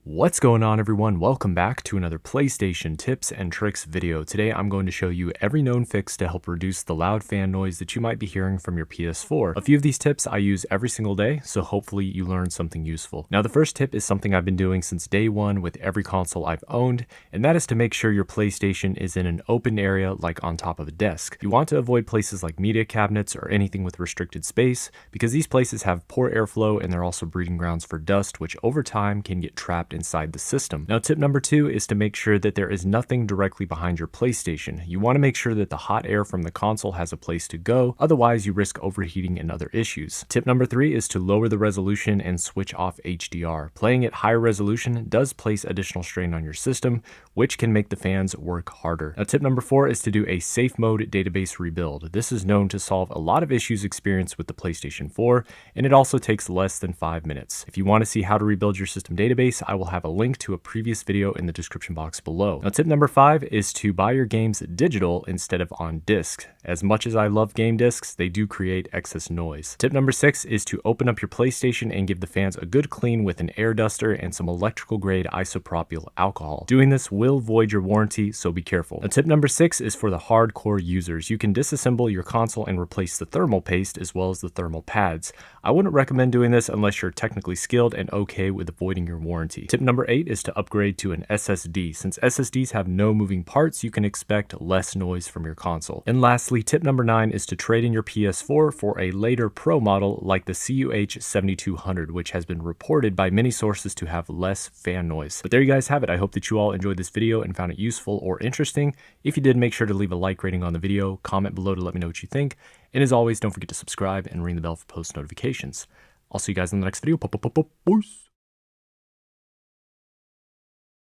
What's going on, everyone? Welcome back to another PlayStation tips and tricks video. Today I'm going to show you every known fix to help reduce the loud fan noise that you might be hearing from your PS4. A few of these tips I use every single day, so hopefully you learn something useful. Now the first tip is something I've been doing since day one with every console I've owned, and that is to make sure your PlayStation is in an open area like on top of a desk. You want to avoid places like media cabinets or anything with restricted space because these places have poor airflow and they're also breeding grounds for dust, which over time can get trapped inside the system. Now tip number 2 is to make sure that there is nothing directly behind your PlayStation. You want to make sure that the hot air from the console has a place to go, otherwise you risk overheating and other issues. Tip number 3 is to lower the resolution and switch off HDR. Playing at higher resolution does place additional strain on your system, which can make the fans work harder. Now tip number 4 is to do a safe mode database rebuild. This is known to solve a lot of issues experienced with the PlayStation 4, and it also takes less than 5 minutes. If you want to see how to rebuild your system database, I will have a link to a previous video in the description box below. Now tip number 5 is to buy your games digital instead of on disc. As much as I love game discs, they do create excess noise. Tip number 6 is to open up your PlayStation and give the fans a good clean with an air duster and some electrical grade isopropyl alcohol. Doing this will void your warranty, so be careful. Now tip number 6 is for the hardcore users. You can disassemble your console and replace the thermal paste as well as the thermal pads. I wouldn't recommend doing this unless you're technically skilled and okay with avoiding your warranty. Tip number 8 is to upgrade to an SSD. Since SSDs have no moving parts, you can expect less noise from your console. And lastly, tip number 9 is to trade in your PS4 for a later Pro model like the CUH7200, which has been reported by many sources to have less fan noise. But there you guys have it. I hope that you all enjoyed this video and found it useful or interesting. If you did, make sure to leave a like rating on the video, comment below to let me know what you think, and as always, don't forget to subscribe and ring the bell for post notifications. I'll see you guys in the next video. Peace.